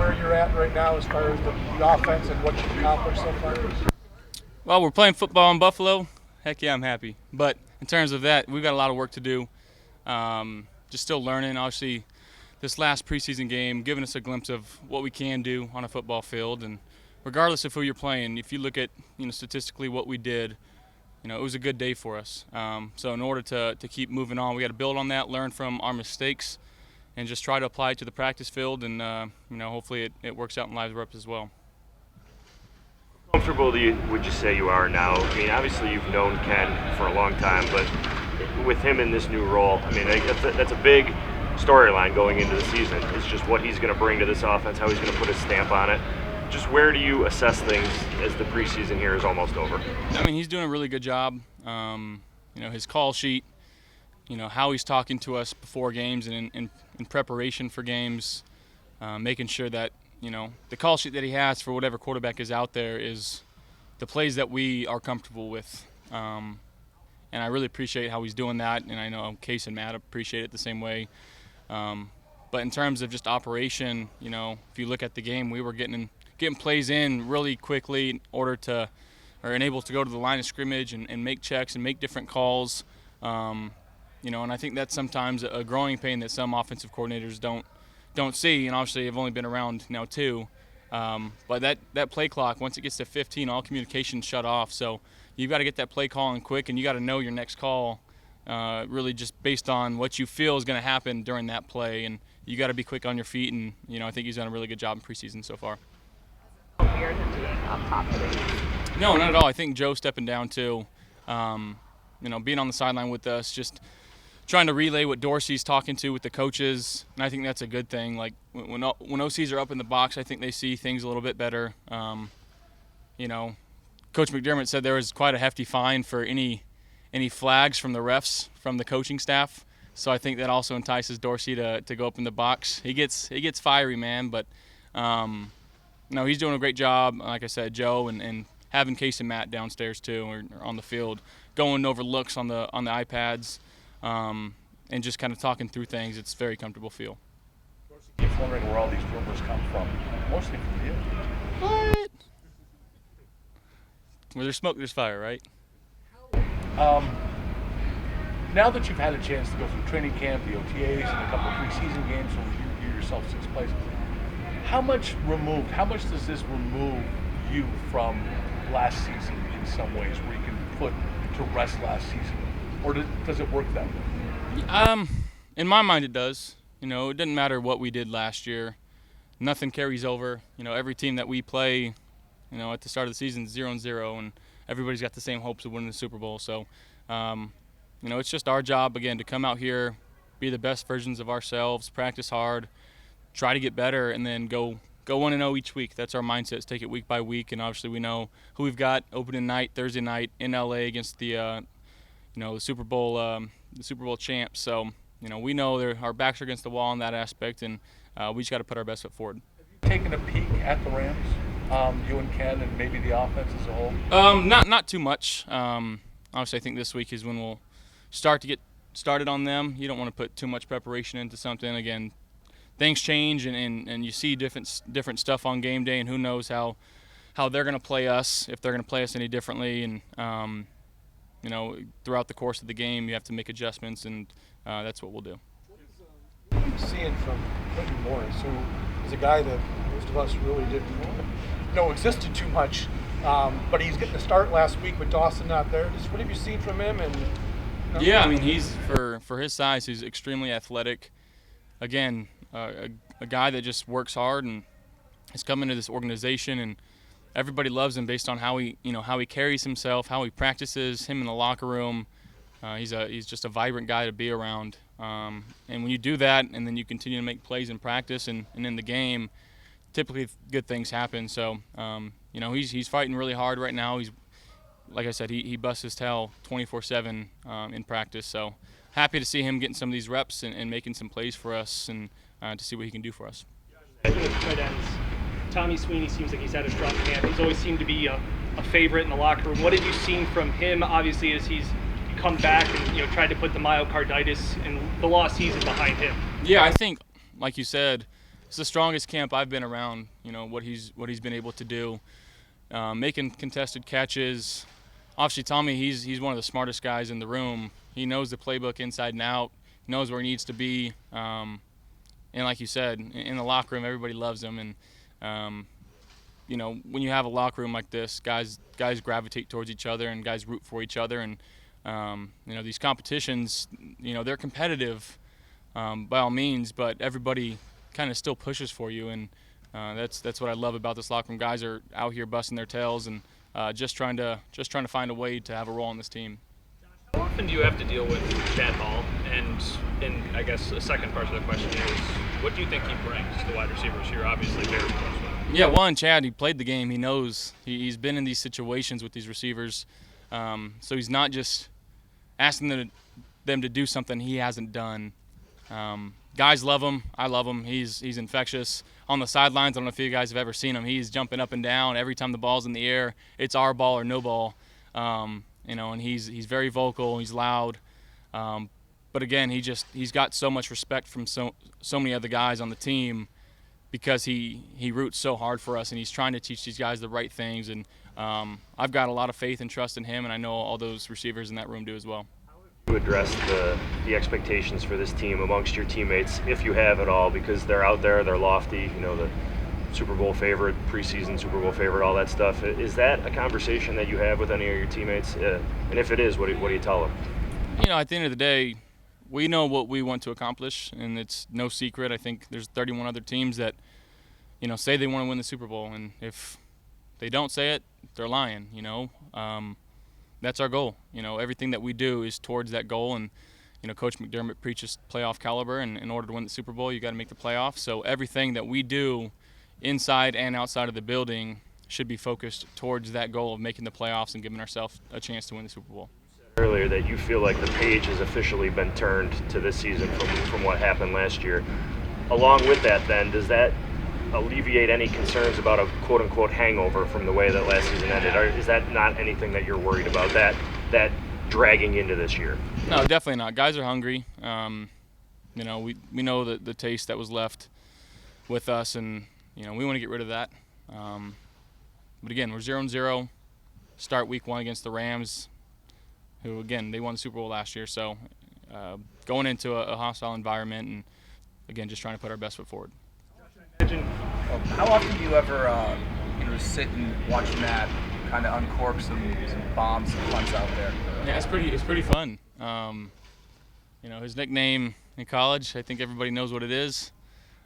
where you're at right now as far as the offense and what you've accomplished so far? Well, we're playing football in Buffalo. Heck yeah, I'm happy. But in terms of that, we've got a lot of work to do. Just still learning. Obviously, this last preseason game giving us a glimpse of what we can do on a football field. And regardless of who you're playing, if you look at statistically what we did, it was a good day for us. So in order to keep moving on, we got to build on that, learn from our mistakes, and just try to apply it to the practice field. And hopefully it works out in live reps as well. Comfortable would you say you are now? I mean, obviously you've known Ken for a long time, but with him in this new role, I mean, that's a big storyline going into the season. It's just what he's going to bring to this offense, how he's going to put his stamp on it. Just where do you assess things as the preseason here is almost over? I mean, he's doing a really good job. His call sheet, how he's talking to us before games and in preparation for games, making sure that the call sheet that he has for whatever quarterback is out there is the plays that we are comfortable with. And I really appreciate how he's doing that, and I know Case and Matt appreciate it the same way. But in terms of just operation, if you look at the game, we were getting plays in really quickly in order to, or able to go to the line of scrimmage and make checks and make different calls. And I think that's sometimes a growing pain that some offensive coordinators don't see, and obviously I've only been around now too. But that play clock, once it gets to 15, all communications shut off. So you've got to get that play calling quick, and you got to know your next call really just based on what you feel is going to happen during that play. And you got to be quick on your feet, and I think he's done a really good job in preseason so far. Weird him being up top of it. No, not at all. I think Joe stepping down too, being on the sideline with us, just trying to relay what Dorsey's talking to with the coaches, and I think that's a good thing. Like when OCs are up in the box, I think they see things a little bit better. Coach McDermott said there was quite a hefty fine for any flags from the refs from the coaching staff, so I think that also entices Dorsey to go up in the box. He gets fiery, man, but he's doing a great job. Like I said, Joe and having Case and Matt downstairs too, or on the field, going over looks on the iPads. And just kind of talking through things, it's a very comfortable feel. I keep wondering where all these rumors come from. Mostly from you. What? Where there's smoke, there's fire, right? Now that you've had a chance to go through training camp, the OTAs, and a couple of preseason games, so you yourself 6 places, how much does this remove you from last season in some ways, where you can put to rest last season? Or does it work that way? In my mind, it does. It doesn't matter what we did last year. Nothing carries over. Every team that we play, at the start of the season is 0-0, and everybody's got the same hopes of winning the Super Bowl. So, it's just our job, again, to come out here, be the best versions of ourselves, practice hard, try to get better, and then go 1-0 each week. That's our mindset, is take it week by week. And obviously we know who we've got opening night, Thursday night in LA against the Super Bowl champs. So, we know our backs are against the wall in that aspect, and we just got to put our best foot forward. Have you taken a peek at the Rams, you and Ken, and maybe the offense as a whole? Not too much. Obviously, I think this week is when we'll start to get started on them. You don't want to put too much preparation into something. Again, things change, and you see different stuff on game day, and who knows how they're going to play us, if they're going to play us any differently. And throughout the course of the game, you have to make adjustments, and that's what we'll do. What are you seeing from Quintin Morris, who is a guy that most of us really didn't know existed too much, but he's getting a start last week with Dawson not there. Just what have you seen from him? Yeah, I mean, he's for his size, he's extremely athletic. Again, a guy that just works hard and has come into this organization, and everybody loves him based on how he carries himself, how he practices, him in the locker room. He's just a vibrant guy to be around. And when you do that, and then you continue to make plays in practice and in the game, typically good things happen. So, he's fighting really hard right now. He's, like I said, he busts his tail 24/7 in practice. So happy to see him getting some of these reps and making some plays for us, and to see what he can do for us. Tight ends. Tommy Sweeney seems like he's had a strong camp. He's always seemed to be a favorite in the locker room. What have you seen from him, obviously, as he's come back and tried to put the myocarditis and the lost season behind him? Yeah, I think, like you said, it's the strongest camp I've been around. You know what he's been able to do, making contested catches. Obviously, Tommy, he's one of the smartest guys in the room. He knows the playbook inside and out. He knows where he needs to be. And like you said, in the locker room, everybody loves him. And you know, when you have a locker room like this, guys gravitate towards each other and guys root for each other. And you know, these competitions, you know, they're competitive by all means, but everybody kind of still pushes for you. And that's what I love about this locker room. Guys are out here busting their tails and just trying to find a way to have a role on this team. How often do you have to deal with Chad Hall? And I guess the second part of the question is, what do you think he brings to the wide receivers you're obviously very close with? Yeah, one, Chad, he played the game. He knows. He's been in these situations with these receivers. So he's not just asking them to do something he hasn't done. Guys love him. I love him. He's infectious. On the sidelines, I don't know if you guys have ever seen him. He's jumping up and down every time the ball's in the air. It's our ball or no ball. You know, and he's very vocal. He's loud. But again, he's got so much respect from so many other guys on the team because he roots so hard for us, and he's trying to teach these guys the right things. And I've got a lot of faith and trust in him, and I know all those receivers in that room do as well. You address the expectations for this team amongst your teammates, if you have at all, because they're out there, they're lofty, you know, the Super Bowl favorite, preseason Super Bowl favorite, all that stuff. Is that a conversation that you have with any of your teammates? And if it is, what do you tell them? You know, at the end of the day, we know what we want to accomplish, and it's no secret. I think there's 31 other teams that, you know, say they want to win the Super Bowl, and if they don't say it, they're lying, you know. That's our goal. You know, everything that we do is towards that goal, and, you know, Coach McDermott preaches playoff caliber, and in order to win the Super Bowl, you got to make the playoffs. So everything that we do inside and outside of the building should be focused towards that goal of making the playoffs and giving ourselves a chance to win the Super Bowl. Earlier that you feel like the page has officially been turned to this season from what happened last year. Along with that, then, does that alleviate any concerns about a quote-unquote hangover from the way that last season ended? Or is that not anything that you're worried about, that dragging into this year? No, definitely not. Guys are hungry. You know, we know the taste that was left with us, and, you know, we want to get rid of that. But again, we're 0-0. Start week 1 against the Rams, who, again, they won the Super Bowl last year. So going into a hostile environment and, again, just trying to put our best foot forward. How often do you ever sit and watch Matt kind of uncork some bombs and punts out there? Yeah, it's pretty fun. You know, his nickname in college, I think everybody knows what it is.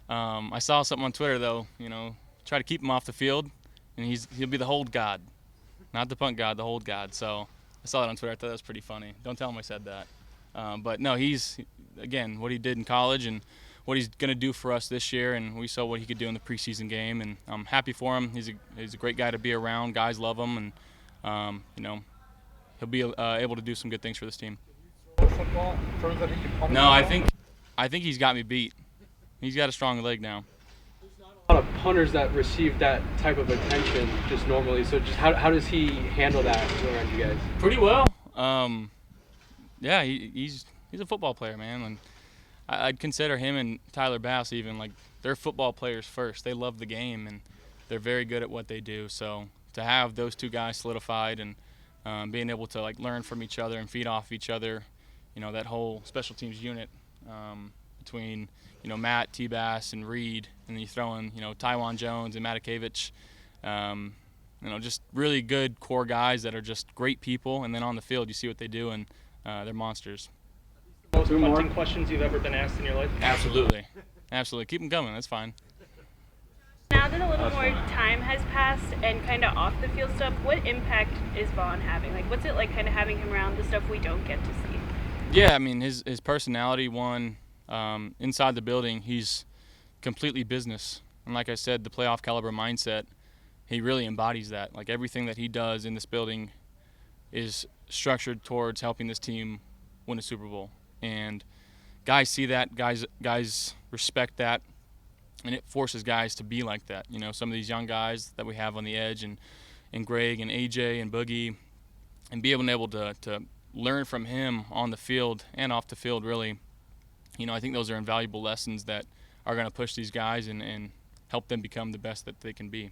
I saw something on Twitter, though, you know, try to keep him off the field, and he'll be the hold god. Not the punt god, the hold god. So I saw that on Twitter. I thought that was pretty funny. Don't tell him I said that. But no, he's, again, what he did in college and what he's going to do for us this year, and we saw what he could do in the preseason game, and I'm happy for him. He's a great guy to be around. Guys love him, and you know, he'll be able to do some good things for this team. Football further than he can punt. No, I think he's got me beat. He's got a strong leg now. A lot of punters that receive that type of attention just normally. So just how does he handle that around you guys? Pretty well. Yeah, he's a football player, man. And I'd consider him and Tyler Bass even, like, they're football players first. They love the game, and they're very good at what they do. So to have those two guys solidified and being able to, like, learn from each other and feed off each other, you know, that whole special teams unit between, you know, Matt, T-Bass, and Reed, and then you throw in, you know, Tywan Jones and Matakevich, you know, just really good core guys that are just great people, and then on the field you see what they do, and they're monsters. Most punting questions you've ever been asked in your life? Absolutely. Absolutely. Keep them coming. That's fine. Now that a little more time has passed and kind of off the field stuff, what impact is Vaughn having? Like, what's it like kind of having him around the stuff we don't get to see? Yeah, I mean, his personality, inside the building, he's completely business. And like I said, the playoff caliber mindset, he really embodies that. Like, everything that he does in this building is structured towards helping this team win a Super Bowl. And guys see that, guys respect that, and it forces guys to be like that. You know, some of these young guys that we have on the edge, and Greg and AJ and Boogie, and being able to learn from him on the field and off the field, really, you know, I think those are invaluable lessons that are going to push these guys and help them become the best that they can be.